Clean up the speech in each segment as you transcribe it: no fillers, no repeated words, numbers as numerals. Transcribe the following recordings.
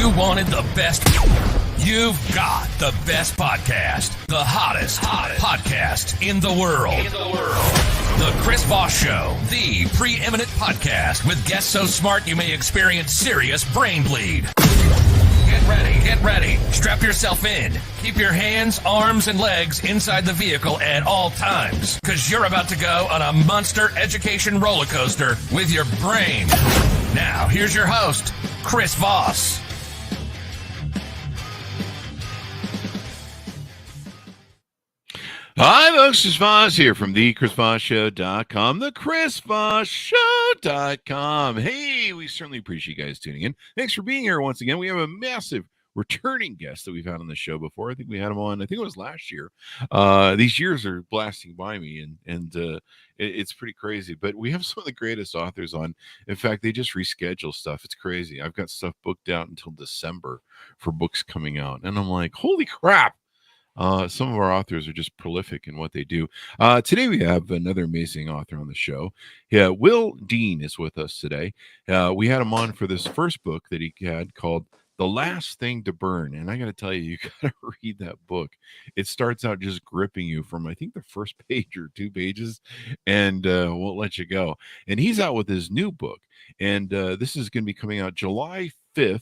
You wanted the best. You've got the best podcast. The hottest podcast in the world. The Chris Voss Show, the preeminent podcast with guests so smart you may experience serious brain bleed. Get ready. Strap yourself in. Keep your hands, arms, and legs inside the vehicle at all times, because you're about to go on a monster education roller coaster with your brain. Now, here's your host, Chris Voss. Hi, folks. Chris Voss here from the ChrisVossShow.com, the ChrisVossShow.com. Hey, we certainly appreciate you guys tuning in. Thanks for being here once again. We have a massive returning guest that we've had on the show before. I think we had him on, I think it was last year. These years are blasting by me, and it's pretty crazy. But we have some of the greatest authors on. In fact, they just reschedule stuff. It's crazy. I've got stuff booked out until December for books coming out. And I'm like, holy crap. Some of our authors are just prolific in what they do. Today we have another amazing author on the show. Yeah, Will Dean is with us today. We had him on for this first book that he had called The Last Thing to Burn. And I got to tell you, you got to read that book. It starts out just gripping you from, I think, the first page or 2 pages, and won't let you go. And he's out with his new book. And this is going to be coming out July 5th.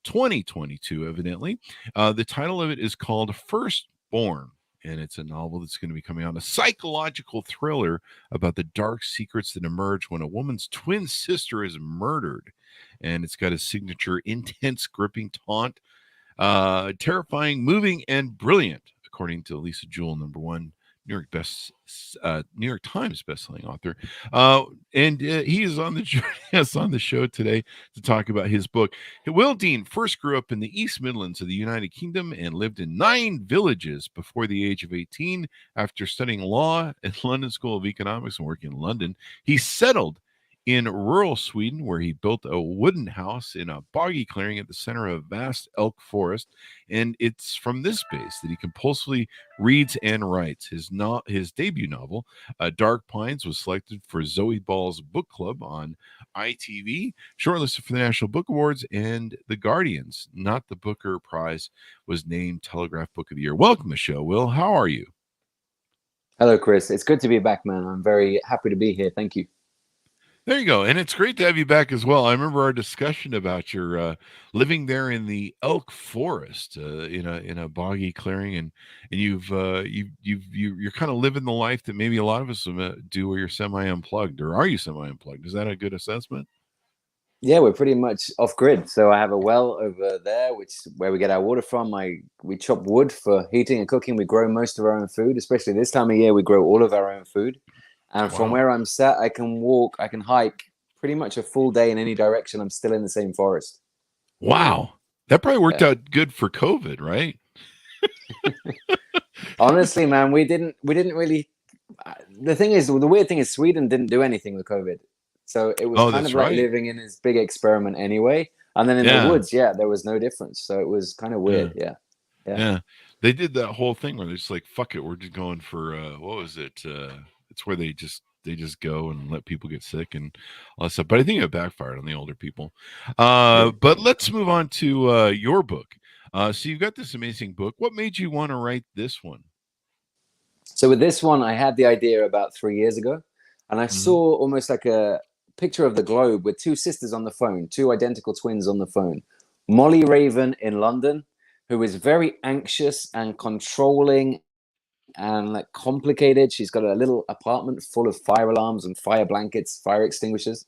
2022, evidently. The title of it is called Firstborn, and it's a novel that's going to be coming out, a psychological thriller about the dark secrets that emerge when a woman's twin sister is murdered. And it's got a signature intense, gripping taunt, terrifying, moving, and brilliant, according to Lisa Jewell, #1 New York Times bestselling author, and he is on the show today to talk about his book. Will Dean first grew up in the East Midlands of the United Kingdom and lived in 9 villages before the age of 18. After studying law at London School of Economics and working in London, he settled in rural Sweden, where he built a wooden house in a boggy clearing at the center of a vast elk forest. And it's from this base that he compulsively reads and writes. His debut novel, Dark Pines, was selected for Zoe Ball's book club on ITV, shortlisted for the National Book Awards, and The Guardian's Not the Booker Prize was named Telegraph Book of the Year. Welcome to the show, Will. How are you? Hello, Chris. It's good to be back, man. I'm very happy to be here. Thank you. There you go. And it's great to have you back as well. I remember our discussion about your living there in the elk forest, in a boggy clearing, and you're kind of living the life that maybe a lot of us do, where you're semi-unplugged. Or are you semi-unplugged? Is that a good assessment? Yeah, we're pretty much off grid. So I have a well over there, where we get our water from. We chop wood for heating and cooking. We grow most of our own food, especially this time of year. We grow all of our own food. And Wow. from where I'm sat, I can walk, I can hike pretty much a full day in any direction. I'm still in the same forest. Wow. That probably worked out good for COVID, right? Honestly, man, we didn't really. The weird thing is Sweden didn't do anything with COVID. So it was kind of like living in this big experiment anyway. And then in the woods, there was no difference. So it was kind of weird. Yeah. They did that whole thing where they're just like, fuck it. We're just going for, what was it? It's where they just go and let people get sick and all that stuff. But I think it backfired on the older people. But let's move on to your book. So you've got this amazing book. What made you want to write this one? So with this one, I had the idea about 3 years ago, and I saw almost like a picture of the globe with 2 sisters on the phone, 2 identical twins on the phone. Molly Raven in London, who is very anxious and controlling and like complicated. She's got a little apartment full of fire alarms and fire blankets, fire extinguishers.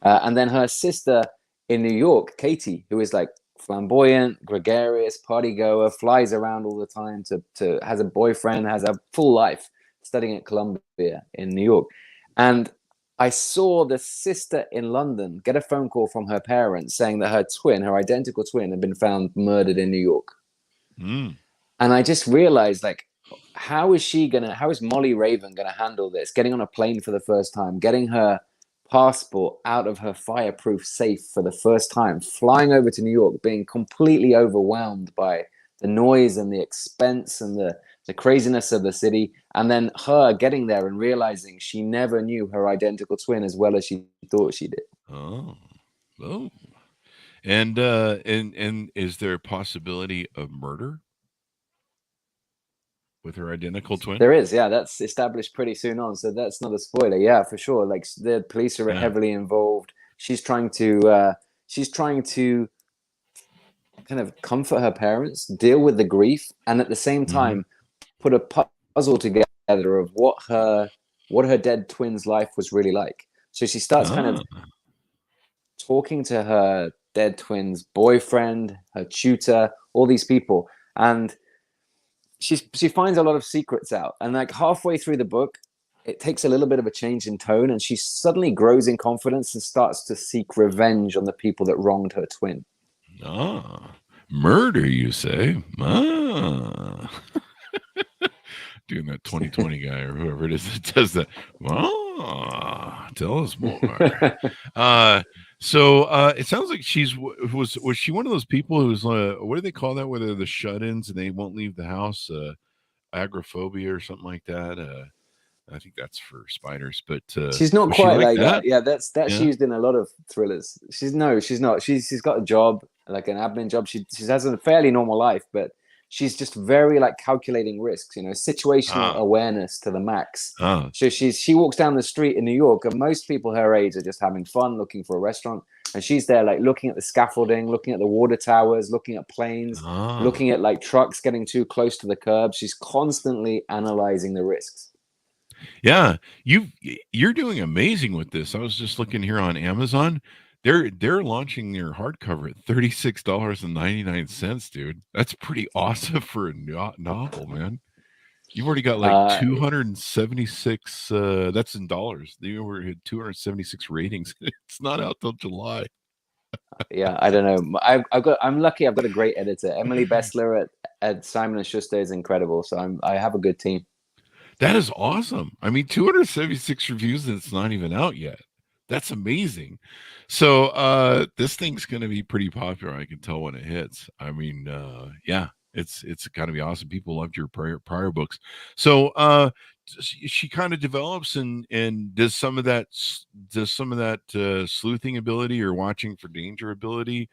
And then her sister in New York, Katie, who is like flamboyant, gregarious, party goer, flies around all the time, has a boyfriend, has a full life, studying at Columbia in New York. And I saw the sister in London get a phone call from her parents saying that her identical twin, had been found murdered in New York. And I just realized, like, how is Molly Raven gonna handle this? Getting on a plane for the first time, getting her passport out of her fireproof safe for the first time, flying over to New York, being completely overwhelmed by the noise and the expense and the craziness of the city, and then her getting there and realizing she never knew her identical twin as well as she thought she did. Oh. And is there a possibility of murder with her identical twin? There is, yeah. That's established pretty soon on, so that's not a spoiler. Yeah, for sure. Like the police are Yeah. heavily involved. She's trying to kind of comfort her parents, deal with the grief, and at the same time put a puzzle together of what her dead twin's life was really like. So she starts kind of talking to her dead twin's boyfriend, her tutor, all these people, and she finds a lot of secrets out. And like halfway through the book, it takes a little bit of a change in tone, and she suddenly grows in confidence and starts to seek revenge on the people that wronged her twin. Murder, you say? Doing that 2020 guy or whoever it is that does that. Tell us more. So it sounds like was she one of those people who's what do they call that? Where they're the shut-ins and they won't leave the house? Agoraphobia or something like that. I think that's for spiders, but she's not quite like that. Yeah, that's Yeah. used in a lot of thrillers. She's not. She's got a job, like an admin job. She has a fairly normal life, but she's just very like calculating risks, situational awareness to the max. So she walks down the street in New York, and most people her age are just having fun, looking for a restaurant, and she's there like looking at the scaffolding, looking at the water towers, looking at planes, looking at like trucks getting too close to the curb. She's constantly analyzing the risks. Yeah, you're doing amazing with this. I was just looking here on Amazon. They're launching their hardcover at $36.99, dude. That's pretty awesome for a novel, man. You've already got like 276. That's in dollars. You were at 276 ratings. It's not out till July. Yeah, I don't know. I'm lucky. I've got a great editor. Emily Bessler at Simon & Schuster is incredible. So I have a good team. That is awesome. I mean, 276 reviews and it's not even out yet. That's amazing. So this thing's going to be pretty popular. I can tell when it hits. I mean, yeah, it's going to be awesome. People loved your prior books. So she kind of develops and does some of that sleuthing ability or watching for danger ability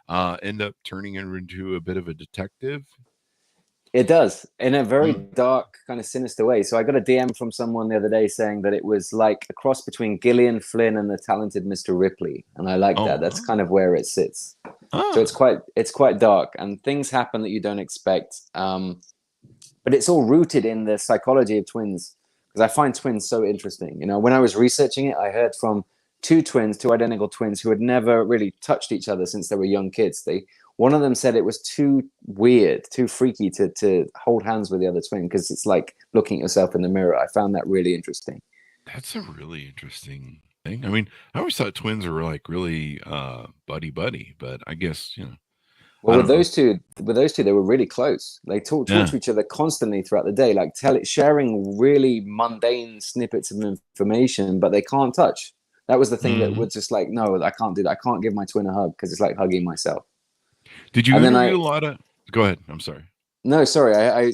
end up turning her into a bit of a detective. It does, in a very dark, kind of sinister way. So I got a DM from someone the other day saying that it was like a cross between Gillian Flynn and the talented Mr. Ripley, and I like that. That's kind of where it sits. So it's quite dark, and things happen that you don't expect. But it's all rooted in the psychology of twins, because I find twins so interesting. When I was researching it, I heard from two identical twins who had never really touched each other since they were young kids. One of them said it was too weird, too freaky to hold hands with the other twin because it's like looking at yourself in the mirror. I found that really interesting. That's a really interesting thing. I mean, I always thought twins were like really buddy, but I guess, Well, with those two, they were really close. They talked to each other constantly throughout the day, like sharing really mundane snippets of information, but they can't touch. That was the thing that was just like, no, I can't do that. I can't give my twin a hug because it's like hugging myself. Did you interview a lot of? Go ahead. I'm sorry. No, sorry. I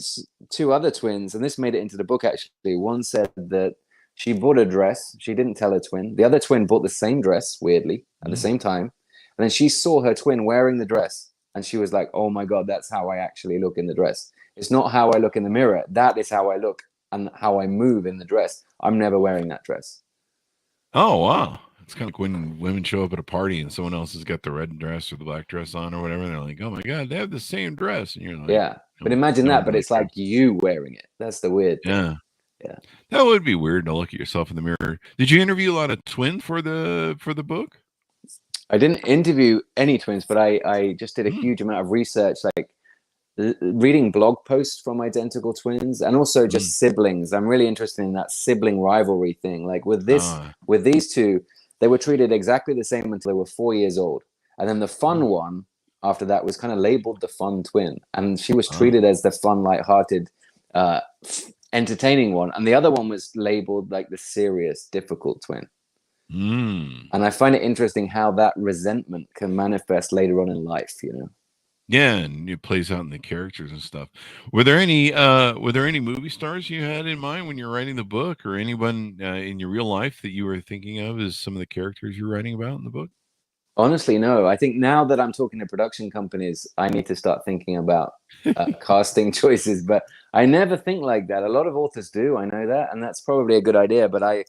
two other twins, and this made it into the book. Actually, one said that she bought a dress. She didn't tell her twin. The other twin bought the same dress, weirdly, at the same time, and then she saw her twin wearing the dress, and she was like, "Oh my god, that's how I actually look in the dress. It's not how I look in the mirror. That is how I look and how I move in the dress. I'm never wearing that dress." Oh wow. It's kind of like when women show up at a party and someone else has got the red dress or the black dress on or whatever. And they're like, oh my God, they have the same dress. And you're like, yeah. But imagine that, but it's like you wearing it. That's the weird thing. Yeah. Yeah. That would be weird to look at yourself in the mirror. Did you interview a lot of twins for the book? I didn't interview any twins, but I just did a huge amount of research, like reading blog posts from identical twins and also just siblings. I'm really interested in that sibling rivalry thing. Like with these two, they were treated exactly the same until they were 4 years old. And then the fun one after that was kind of labeled the fun twin. And she was treated as the fun, lighthearted, entertaining one. And the other one was labeled like the serious, difficult twin. And I find it interesting how that resentment can manifest later on in life, Yeah, and it plays out in the characters and stuff. Were there any movie stars you had in mind when you were writing the book, or anyone in your real life that you were thinking of as some of the characters you're writing about in the book? Honestly, no. I think now that I'm talking to production companies, I need to start thinking about casting choices. But I never think like that. A lot of authors do. I know that, and that's probably a good idea. But I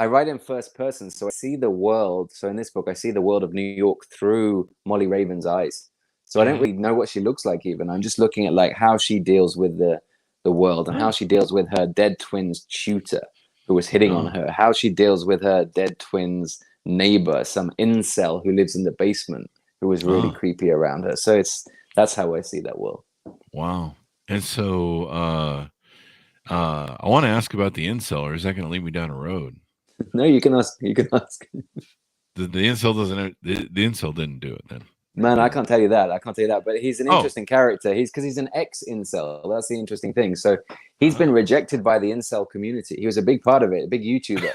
write in first person, so I see the world. So in this book, I see the world of New York through Molly Raven's eyes. So I don't really know what she looks like even. I'm just looking at like how she deals with the world and how she deals with her dead twin's tutor who was hitting on her, how she deals with her dead twin's neighbor, some incel who lives in the basement who was really creepy around her. So that's how I see that world. Wow. And so I want to ask about the incel, or is that going to lead me down a road? No, you can ask. You can ask. The incel doesn't. The incel didn't do it then. Man, I can't tell you that. I can't tell you that. But he's an interesting character. Because he's an ex-incel. That's the interesting thing. So he's been rejected by the incel community. He was a big part of it, a big YouTuber.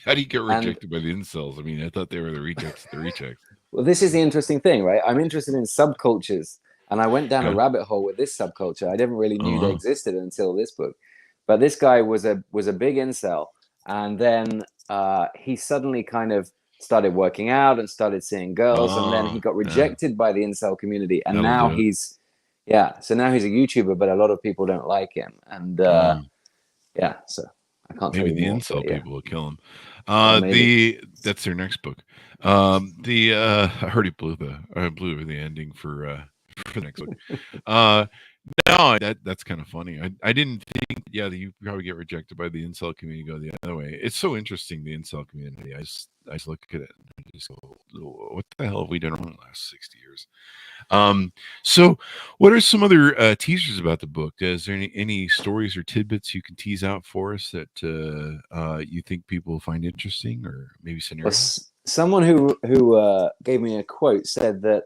How do you get rejected by the incels? I mean, I thought they were the rejects. The rejects. Well, this is the interesting thing, right? I'm interested in subcultures, and I went down a rabbit hole with this subculture. I never really knew they existed until this book. But this guy was a big incel, and then he suddenly kind of started working out and started seeing girls, and then he got rejected by the incel community, and now he's so now he's a YouTuber, but a lot of people don't like him, and so I can't. Maybe the incel people will kill him. That's their next book. I already blew the ending for the next book. No, that's kind of funny. I didn't think, you probably get rejected by the incel community, go the other way. It's so interesting, the incel community. I just look at it and just go, what the hell have we done wrong the last 60 years? So what are some other teasers about the book? Is there any stories or tidbits you can tease out for us that you think people will find interesting, or maybe scenarios? Well, someone who gave me a quote said that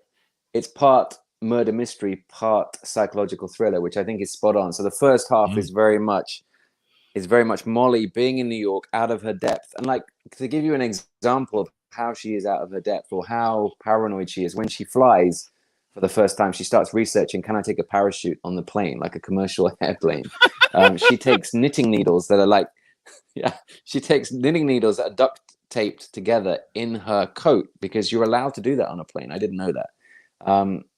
it's part murder mystery, part psychological thriller, which I think is spot on. So the first half is very much Molly being in New York, out of her depth. And like, to give you an example of how she is out of her depth or how paranoid she is, when she flies for the first time, she starts researching, can I take a parachute on the plane, like a commercial airplane? She takes knitting needles that are like, she takes knitting needles that are duct taped together in her coat, because you're allowed to do that on a plane. I didn't know that.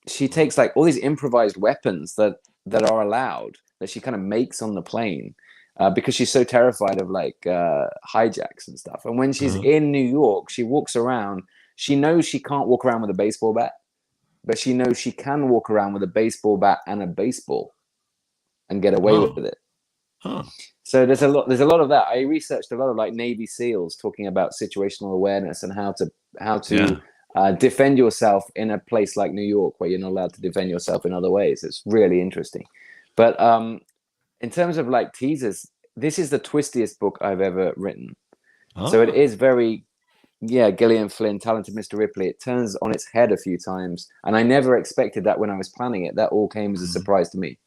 She takes like all these improvised weapons that are allowed, that she kind of makes on the plane, because she's so terrified of like hijacks and stuff. And when she's in New York, she walks around. She knows she can't walk around with a baseball bat, but she knows she can walk around with a baseball bat and a baseball and get away with it. So there's a lot of that. I researched a lot of like Navy SEALs talking about situational awareness and how to defend yourself in a place like New York, where you're not allowed to defend yourself in other ways. It's really interesting. But in terms of like teasers, this is the twistiest book I've ever written. So it is very, Gillian Flynn, Talented Mr. Ripley. It turns on its head a few times, and I never expected that when I was planning it. That all came as a surprise to me.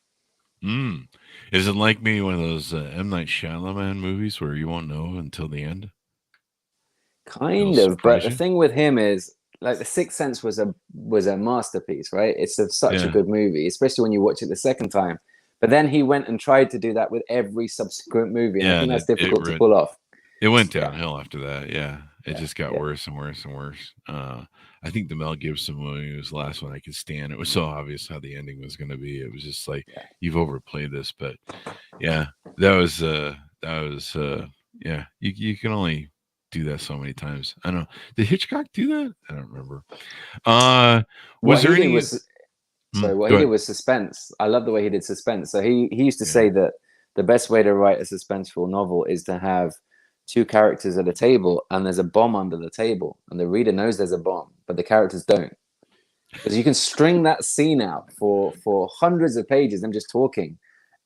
Is it like maybe one of those M. Night Shyamalan movies where you won't know until the end? Kind of, but the thing with him is, like, The Sixth Sense was a masterpiece, right? It's such a good movie, especially when you watch it the second time. But then he went and tried to do that with every subsequent movie, and I think that's difficult to pull off. It went downhill after that. It just got worse and worse and worse. I think the Mel Gibson movie was the last one I could stand. It was so obvious how the ending was going to be. It was just like, you've overplayed this. But that was you can only do that so many times. I don't know. Did Hitchcock do that? I don't remember. Was there any? What he did was suspense. I love the way he did suspense. So he used to say that the best way to write a suspenseful novel is to have two characters at a table, and there's a bomb under the table, and the reader knows there's a bomb, but the characters don't. Because you can string that scene out for hundreds of pages, them just talking,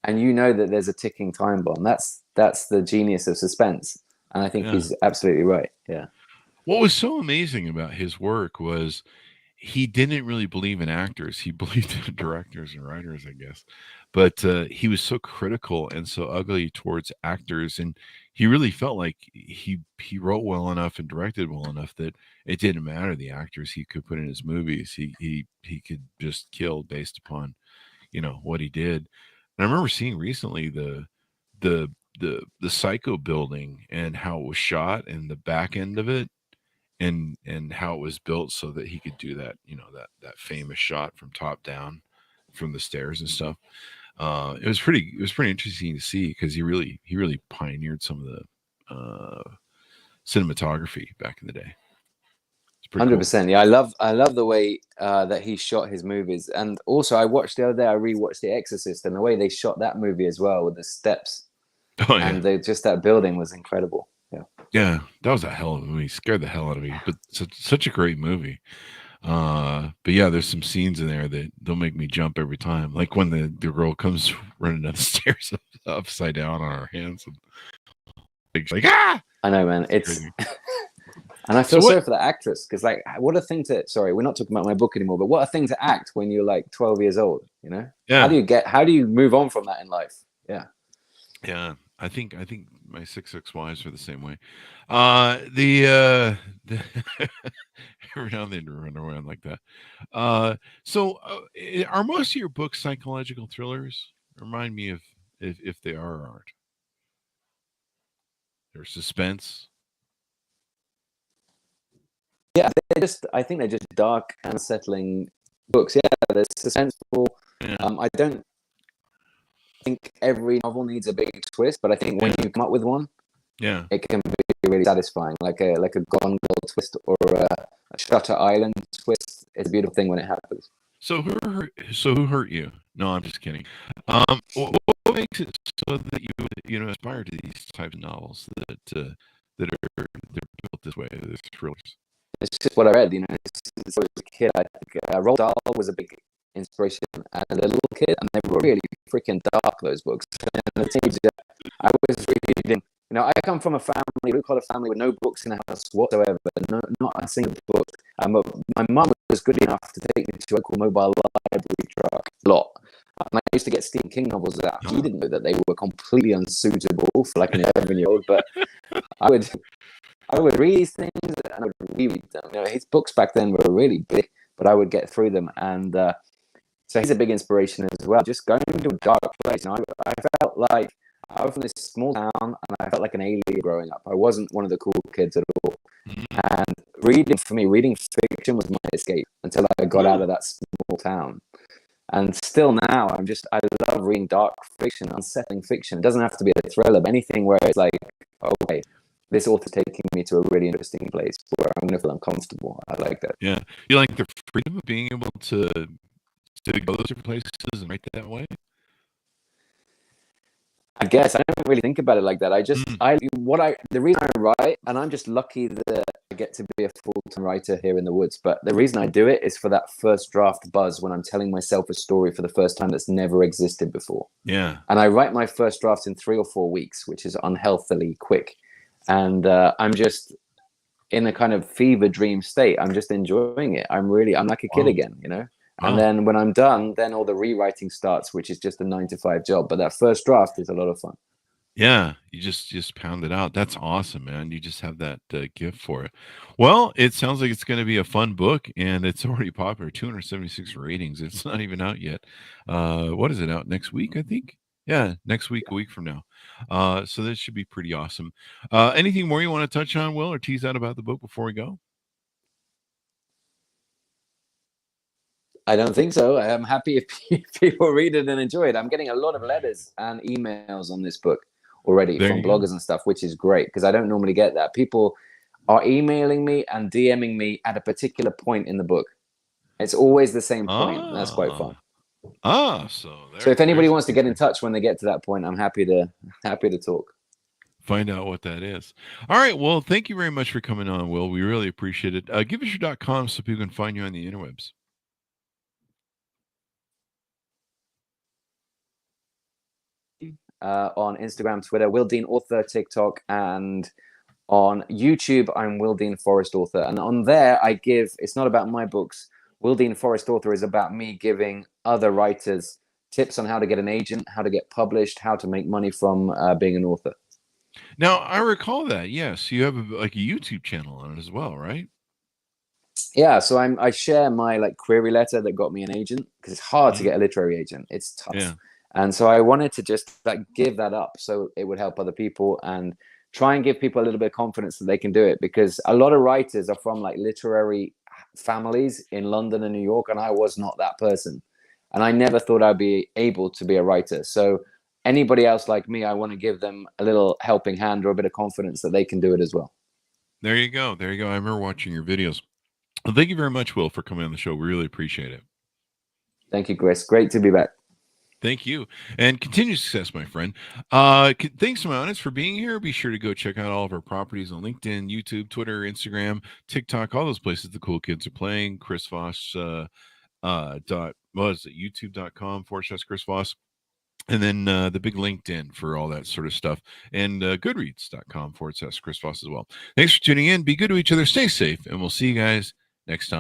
and you know that there's a ticking time bomb. That's the genius of suspense. And I think he's absolutely right. Yeah. What was so amazing about his work was he didn't really believe in actors. He believed in directors and writers, I guess. But he was so critical and so ugly towards actors. And he really felt like he wrote well enough and directed well enough that it didn't matter the actors he could put in his movies. He could just kill based upon, what he did. And I remember seeing recently the Psycho building and how it was shot and the back end of it. and how it was built so that he could do that, that famous shot from top down from the stairs and stuff. It was pretty interesting to see, because he really pioneered some of the cinematography back in the day. 100%. Yeah, I love the way that he shot his movies. And also I watched the other day, I rewatched The Exorcist, and the way they shot that movie as well, with the steps. Oh, yeah. And just that building was incredible. Yeah, that was a hell of a movie. Scared the hell out of me, but such a great movie. But yeah, there's some scenes in there that they'll make me jump every time. Like when the girl comes running down the stairs upside down on her hands, and like, ah! I know, man. It's and I feel sorry for the actress, because like, what a thing to. Sorry, we're not talking about my book anymore, but what a thing to act when you're like 12 years old. Yeah. How do you move on from that in life? Yeah. Yeah. I think my 6 wives are the same way. The every now and then to run around like that. So are most of your books psychological thrillers? Remind me if they are or aren't. Or suspense. Yeah, I think they're just dark, unsettling books. Yeah, they're suspenseful. Yeah. I don't think every novel needs a big twist, but I think when you come up with one, it can be really satisfying. Like a Gone Girl twist or a Shutter Island twist. It's a beautiful thing when it happens. So who hurt you? No, I'm just kidding. What makes it so that you aspire to these types of novels that are they're built this way, they're thrillers? It's just what I read. As a kid, I think Roald Dahl was a big inspiration as a little kid, and they were really freaking dark, those books. And the teenager, I was reading. I come from a blue-collar family with no books in the house whatsoever, not a single book. But my mum was good enough to take me to a local mobile library truck lot. And I used to get Stephen King novels out. He didn't know that they were completely unsuitable for like an 11-year-old, but I would read these things and I would reread them. His books back then were really big, but I would get through them. And so he's a big inspiration as well. Just going to a dark place. I felt like I was from this small town, and I felt like an alien growing up. I wasn't one of the cool kids at all. And reading fiction was my escape until I got out of that small town. And still now, I love reading dark fiction, unsettling fiction. It doesn't have to be a thriller, but anything where it's like, okay, this author's taking me to a really interesting place where I'm going to feel uncomfortable. I like that. Yeah. You like the freedom of being able to go those different places and write that way? I guess I don't really think about it like that. The reason I write, and I'm just lucky that I get to be a full-time writer here in the woods, but the reason I do it is for that first draft buzz when I'm telling myself a story for the first time that's never existed before. Yeah. And I write my first drafts in 3 or 4 weeks, which is unhealthily quick. And I'm just in a kind of fever dream state. I'm just enjoying it. I'm like a kid again, And then when I'm done, then all the rewriting starts, which is just a 9-to-5 job. But that first draft is a lot of fun. Yeah, you just pound it out. That's awesome, man. You just have that gift for it. Well, it sounds like it's going to be a fun book, and it's already popular. 276 ratings. It's not even out yet. What is it out next week? I think. Yeah, next week, a week from now. So that should be pretty awesome. Anything more you want to touch on, Will, or tease out about the book before we go? I don't think so. I'm happy if people read it and enjoy it. I'm getting a lot of letters and emails on this book already from bloggers and stuff, which is great because I don't normally get that. People are emailing me and DMing me at a particular point in the book. It's always the same point. That's quite fun. So if anybody wants to get in touch when they get to that point, I'm happy to talk. Find out what that is. All right. Well, thank you very much for coming on, Will. We really appreciate it. Give us your .com so people can find you on the interwebs. On Instagram, Twitter, Will Dean Author, TikTok, and on YouTube, I'm Will Dean Forest Author. And on there, it's not about my books. Will Dean Forest Author is about me giving other writers tips on how to get an agent, how to get published, how to make money from being an author. Now, I recall that. Yes, you have a YouTube channel on it as well, right? Yeah, so I share my query letter that got me an agent because it's hard to get a literary agent. It's tough. Yeah. And so I wanted to just give that up so it would help other people and try and give people a little bit of confidence that they can do it, because a lot of writers are from like literary families in London and New York, and I was not that person, and I never thought I'd be able to be a writer. So anybody else like me, I want to give them a little helping hand or a bit of confidence that they can do it as well. There you go. There you go. I remember watching your videos. Well, thank you very much, Will, for coming on the show. We really appreciate it. Thank you, Chris. Great to be back. Thank you. And continued success, my friend. Thanks, Mountains, for being here. Be sure to go check out all of our properties on LinkedIn, YouTube, Twitter, Instagram, TikTok, all those places the cool kids are playing. Chris Voss, youtube.com/Chris Voss. And then the big LinkedIn for all that sort of stuff. And goodreads.com/Chris Voss as well. Thanks for tuning in. Be good to each other. Stay safe. And we'll see you guys next time.